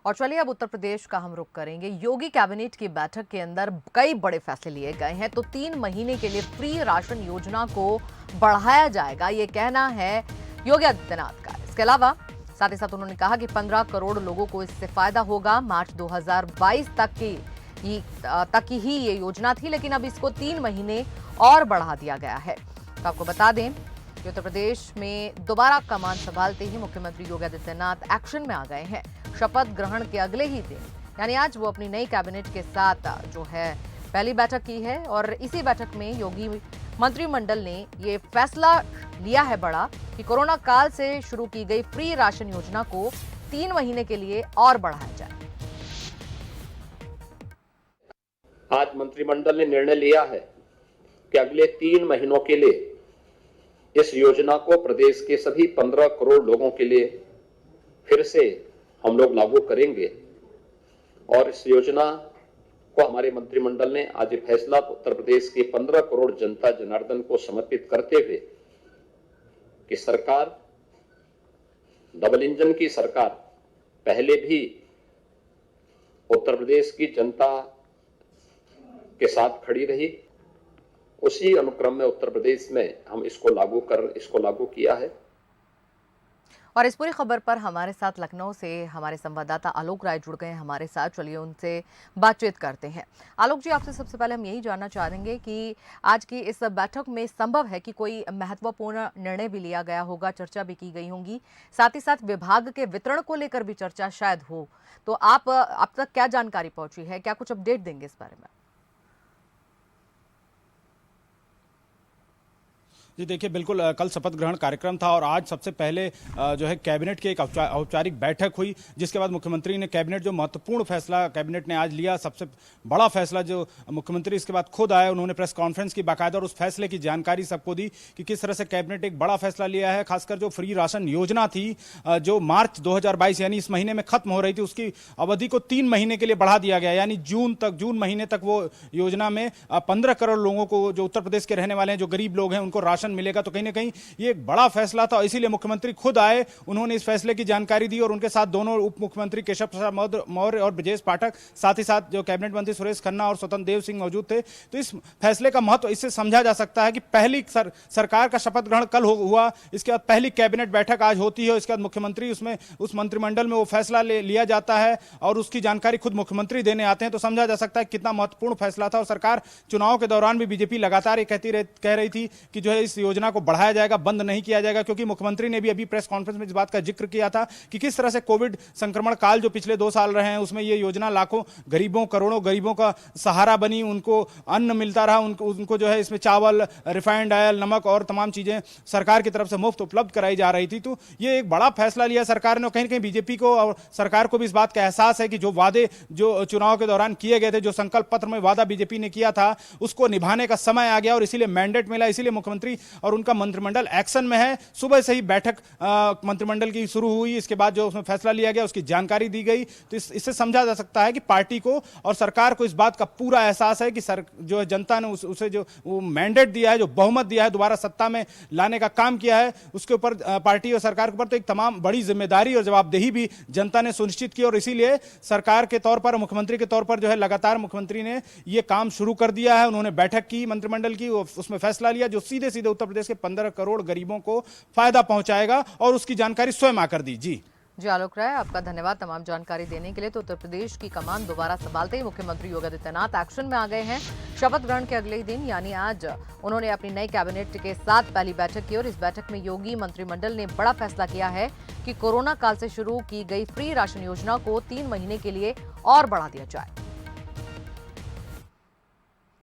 और चलिए अब उत्तर प्रदेश का हम रुख करेंगे। योगी कैबिनेट की बैठक के अंदर कई बड़े फैसले लिए गए हैं। तो 3 महीने के लिए फ्री राशन योजना को बढ़ाया जाएगा, ये कहना है योगी आदित्यनाथ का। इसके अलावा साथ ही साथ उन्होंने कहा कि 15 करोड़ लोगों को इससे फायदा होगा। मार्च 2022 तक की ही ये योजना थी, लेकिन अब इसको 3 महीने और बढ़ा दिया गया है। तो आपको बता दें कि उत्तर प्रदेश में दोबारा कमान संभालते ही मुख्यमंत्री योगी आदित्यनाथ एक्शन में आ गए हैं। शपथ ग्रहण के अगले ही दिन यानी आज वो अपनी नई कैबिनेट के साथ जो है पहली बैठक की है और इसी बैठक में योगी मंत्रिमंडल ने ये फैसला लिया है बड़ा कि कोरोना काल से शुरू की गई फ्री राशन योजना को 3 महीने के लिए और बढ़ाया जाए। आज मंत्रिमंडल ने निर्णय लिया है कि अगले 3 महीनों के लिए इस योजना को प्रदेश के सभी 15 करोड़ लोगों के लिए फिर से हम लोग लागू करेंगे। और इस योजना को हमारे मंत्रिमंडल ने आज फैसला उत्तर प्रदेश के 15 करोड़ जनता जनार्दन को समर्पित करते हुए कि सरकार डबल इंजन की सरकार पहले भी उत्तर प्रदेश की जनता के साथ खड़ी रही, उसी अनुक्रम में उत्तर प्रदेश में हम इसको लागू किया है। और इस पूरी खबर पर हमारे साथ लखनऊ से हमारे संवाददाता आलोक राय जुड़ गए हैं हमारे साथ। चलिए उनसे बातचीत करते हैं। आलोक जी, आपसे सबसे पहले हम यही जानना चाहेंगे कि आज की इस बैठक में संभव है कि कोई महत्वपूर्ण निर्णय भी लिया गया होगा, चर्चा भी की गई होंगी, साथ ही साथ विभाग के वितरण को लेकर भी चर्चा शायद हो। तो आप अब तक क्या जानकारी पहुंची है, क्या कुछ अपडेट देंगे इस बारे में? जी देखिए, बिल्कुल कल शपथ ग्रहण कार्यक्रम था और आज सबसे पहले जो है कैबिनेट की एक औपचारिक बैठक हुई, जिसके बाद मुख्यमंत्री ने कैबिनेट जो महत्वपूर्ण फैसला कैबिनेट ने आज लिया, सबसे बड़ा फैसला जो मुख्यमंत्री इसके बाद खुद आए, उन्होंने प्रेस कॉन्फ्रेंस की बाकायदा और उस फैसले की जानकारी सबको दी कि किस तरह से कैबिनेट एक बड़ा फैसला लिया है। खासकर जो फ्री राशन योजना थी जो मार्च 2022 यानी इस महीने में खत्म हो रही थी, उसकी अवधि को 3 महीने के लिए बढ़ा दिया गया, यानी जून महीने तक वो योजना में 15 करोड़ लोगों को जो उत्तर प्रदेश के रहने वाले हैं, जो गरीब लोग हैं, उनको राशन मिलेगा। तो कहीं ना कहीं ये एक बड़ा फैसला था, इसीलिए मुख्यमंत्री खुद आए, उन्होंने इस फैसले की जानकारी दी और उनके साथ दोनों उप मुख्यमंत्री केशव प्रसाद मौर्य और ब्रजेश पाठक, साथ ही साथ जो कैबिनेट मंत्री सुरेश खन्ना और स्वतंत्र देव सिंह मौजूद थे। तो इस फैसले का महत्व इससे समझा जा सकता है कि पहली सरकार का शपथ ग्रहण कल हुआ, इसके बाद पहली कैबिनेट बैठक आज होती है, इसके बाद मुख्यमंत्री उसमें उस मंत्रिमंडल में वो फैसला लिया जाता है और उसकी जानकारी खुद मुख्यमंत्री देने आते हैं। तो समझा जा सकता है कितना महत्वपूर्ण फैसला था। और सरकार चुनाव के दौरान भी बीजेपी लगातार ये कह रही थी कि जो है इस योजना को बढ़ाया जाएगा, बंद नहीं किया जाएगा, क्योंकि मुख्यमंत्री ने भी अभी प्रेस कॉन्फ्रेंस में इस बात का जिक्र किया था कि किस तरह से कोविड संक्रमण काल जो पिछले 2 साल रहे हैं, उसमें ये योजना लाखों गरीबों, करोड़ों गरीबों का सहारा बनी, उनको अन्न मिलता रहा, उनको जो है इसमें चावल, रिफाइंड ऑयल, नमक और तमाम चीजें सरकार की तरफ से मुफ्त उपलब्ध कराई जा रही थी। तो ये एक बड़ा फैसला लिया सरकार ने। कहीं ना कहीं बीजेपी को और सरकार को भी इस बात का एहसास है कि जो वादे जो चुनाव के दौरान किए गए थे, जो संकल्प पत्र में वादा बीजेपी ने किया था, उसको निभाने का समय आ गया और इसीलिए मैंडेट मिला, इसीलिए मुख्यमंत्री और उनका मंत्रिमंडल एक्शन में है। सुबह से ही बैठक मंत्रिमंडल की शुरू हुई, इसके बाद जो उसमें फैसला लिया गया उसकी जानकारी दी गई। तो इससे समझा जा सकता है कि पार्टी को और सरकार को इस बात का पूरा एहसास है कि जो है जनता ने उसे जो वो मैंडेट दिया है, जो बहुमत दिया है, दोबारा सत्ता में लाने का काम किया है, उसके ऊपर पार्टी और सरकार के ऊपर तो एक तमाम बड़ी जिम्मेदारी और जवाबदेही भी जनता ने सुनिश्चित की। और इसीलिए सरकार के तौर पर, मुख्यमंत्री के तौर पर जो है लगातार मुख्यमंत्री ने यह काम शुरू कर दिया है। उन्होंने बैठक की मंत्रिमंडल की, उसमें फैसला लिया जो सीधे सीधे उत्तर प्रदेश के 15 करोड़ गरीबों को फायदा पहुंचाएगा और उसकी जानकारी स्वयं आकर दी। जी आलोक राय, आपका धन्यवाद तमाम जानकारी देने के लिए। तो उत्तर प्रदेश की कमान दोबारा संभालते ही मुख्यमंत्री योगी आदित्यनाथ एक्शन में आ गए हैं। शपथ ग्रहण के अगले ही दिन यानी आज उन्होंने अपनी नई कैबिनेट के साथ पहली बैठक की और इस बैठक में योगी मंत्रिमंडल ने बड़ा फैसला किया है कि कोरोना काल से शुरू की गई फ्री राशन योजना को 3 महीने के लिए और बढ़ा दिया जाए।